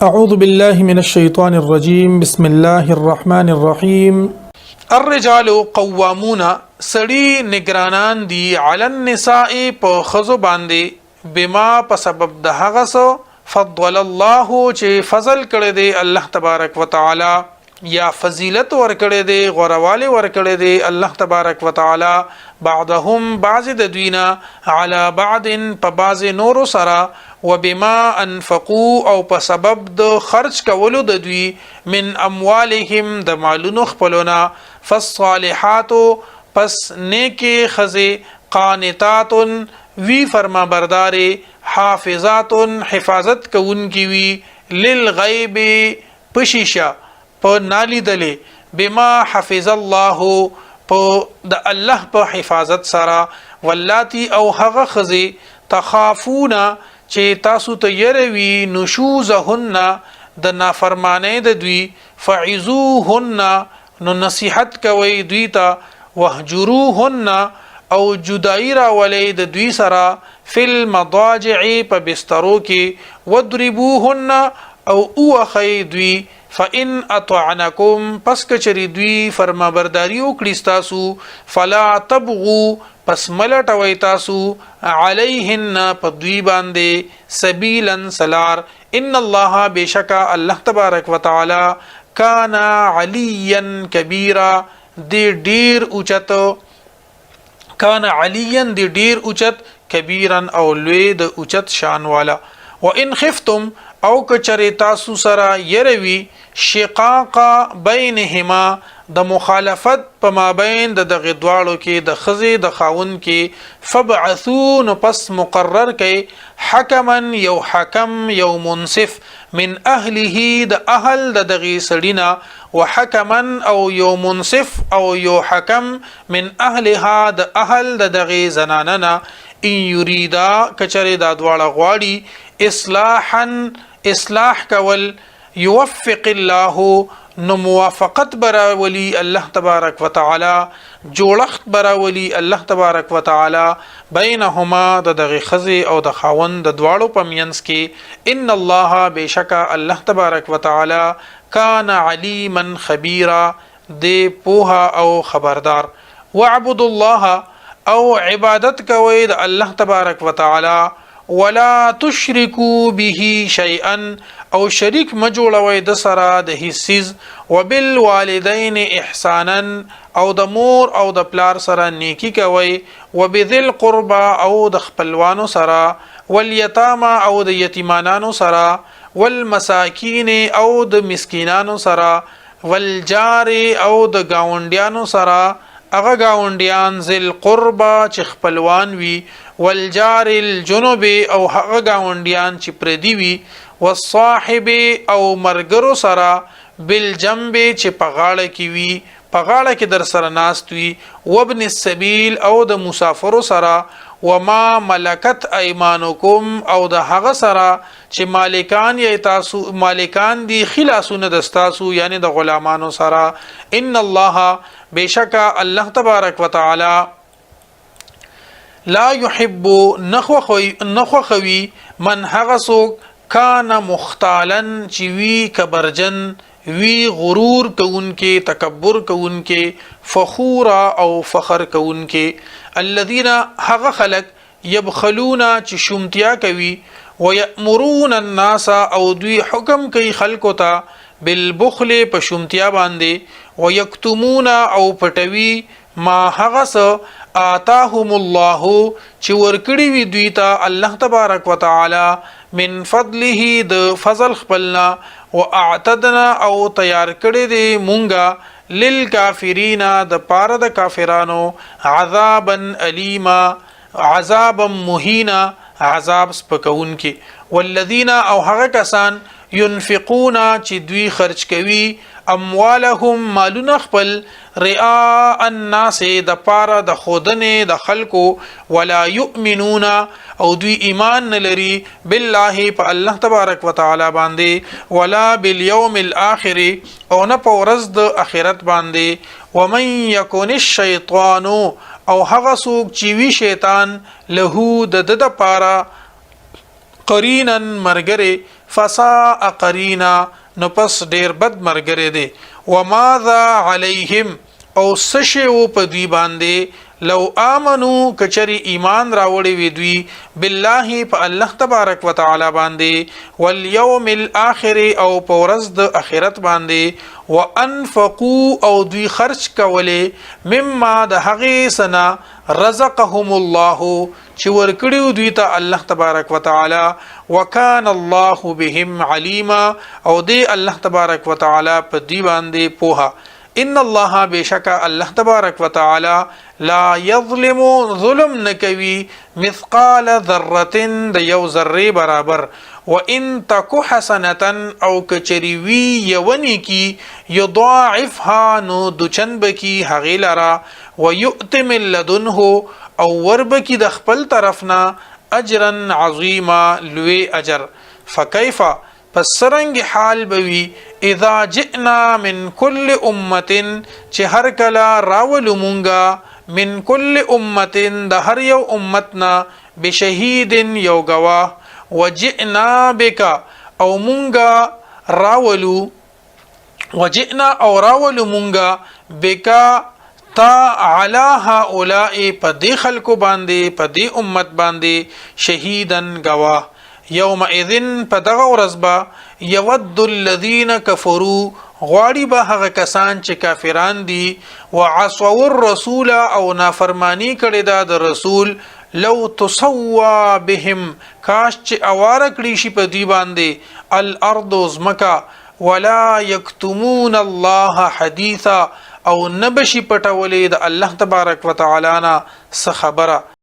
أعوذ بالله من الشيطان الرجيم بسم الله الرحمن الرحيم الرجال قوامون سړي نگرانان دي علی النساء په خزو باندې بما په سبب د هغه څه فضل الله چې فضل کړی دی الله تبارک وتعالى یا فضیلت ور کړی دی غورواله ور کړی دی الله تبارک وتعالى بعضهم بعض د دوینا علی بعض په بعض نور سره وبما انفقوا او په سبب د خرج کولو د دوی من اموالهم د مالونو خپلونا فالصالحات پس نیکی خزی قانتات وی فرما برداری حافظات حفاظت کوونکی وی للغیب پشیشا په نالی دلی بما حفظ الله په د الله په حفاظت سره واللاتی او هغه خزی تخافونا چې تاسو ته يروي نشوزهن د نافرمانه د دوی فعزوهن نو نصيحت کوي دوی ته وهجروهن او جدائی را ولې د دوی سره فل مضاجع په بسترو کې وضربوهن او اوخی دوی فإن اطعنکم پس کچری دوی فرمانبرداری وکړي تاسو فلا تبغوا پس ملټوي تاسو علیهن په دوی باندې سبیلا سلار ان الله بشکا الله تبارک وتعالى کان علیا کبیرا دی ډیر اوچت کان علیا دی ډیر اوچت کبیرا او لوی د اوچت شان والا وان خفتم او کچری تاسو سره يروي شقاق بینهما د مخالفت په مابین د دغه دواړو کې د خزي د خاون کې فبعثون پس مقرر کې حکما یو حکم یو منصف من اهله د اهل د دغه سړینا وحکما او یو منصف او یو حکم من اهلها د اهل د دغه زناننا ان یریدا کچره دا دواړه غواړي اصلاح کول يوفق الله نو موافقت برا ولی الله تبارک وتعالى جوړخت برا ولی الله تبارک وتعالى بینهما د دغه خزي او د خاوند د دواړو پمینس کې ان الله بشکا الله تبارک وتعالى کان علیما خبیرا دی پوها او خبردار وعبد الله او عبادت کوي د الله تبارک وتعالى ولا تشركوا به شيئا او شریک مجوړوي د سره د هیڅ وبالوالدین احسانا او د مور او د پلار سره نیکی کوي وبذل قربا او د خپلوانو سره والیتاما او د یتیمانانو سره والمساکین او د مسکینانو سره والجار او د گاونډیانو سره اغه گاونډیان ذل قربا چې خپلوان وي والجار الجنوب او هغه گاونډیان چې پردي وي والصاحب او مرګرو سره بالجنب چې پغاړه کې وي پغاړه کې در سره ناست وي وابن السبيل او د مسافرو سره وما ملکت ايمانکم او د هغه سره چې مالکان یې تاسو مالکان دي خلاصونه دستاسو یعنی د غلامانو سره ان الله بشکا الله تبارک وتعالى لا يحب نخوخوي من هغه سوک کان مختالا چې وی کبرجن وی غرور کوونکې تکبر کوونکې فخورا او فخر کوونکې الذين هغه خلق يبخلون چې شومتیا کوي ويأمرون الناس او دوی حکم کوي خلکو ته بالبخل په شومتیا باندې ويكتمون او پټوي ما هغه څه آتاهم الله چې ورکړي وي دوی ته الله تبارک وتعالى من فضله د فضل خپلنا واعتدنا او تیار کړي دي مونږه للکافرین د پاره د کافرانو عذابا الیما عذابا مهینا عذاب سپکون کې والذین او هغه کسان ينفقون چې دوی خرج کوي اموالهم مالون خپل رئاء الناس د پاره د خودنه د خلکو ولا يؤمنون او دوی ایمان نه لري بالله په الله تبارک وتعالى باندې ولا بالیوم الاخر او نه په ورځ د اخرت باندې ومن يكن الشیطان او هغه څوک چې وی شیطان له د پاره قرینا مرګره فساء قرینا نو پس ډیر بد مرګره دی وماذا علیهم او سشو په دی باندې لو آمنو کچری ایمان راوړي وي دوی بالله په الله تبارک وتعالى باندې والیوم الاخر او په ورځ د اخرت باندې وانفقوا او دوی خرج کوله مما د هغه سنا رزقهم الله چې ورکړیو دوی ته الله تبارک وتعالى وکان الله بهم علیما او دی الله تبارک وتعالى په دی باندې پوها ان الله بشک الله تبارک وتعالى لا یظلم ظلم نکوي مثقال ذره د یو ذره برابر وان تک حسنه او کچری وی یونی کی یضاعفها نو دچن بکی هغه لرا ويؤت من لدنه او وربکی د خپل طرفنا اجرا عظیما لوی اجر فكيف پسرنګ حال بوي اذا جئنا من كل امه چې هر کلا راول مونږه من كل امه د هر یو امتنا بشهید یو گواه وجئنا بك او مونږه راولو وجئنا او راولو مونږه بك تا علی هؤلاء په دې خلکو باندې په دې امت باندې شهیدن گواه یومئذ په دغه ورځ به یود الذین کفروا غواړي به هغه کسان چې کافران دي وعصوا الرسول او نافرمانی کړي دا د رسول لو تسوا بهم کاش چې اواره کړي شي په دی باندې الارض زمکا ولا یکتمون الله حدیثا او نبشي پټولې د الله تبارک وتعالى نه څه خبره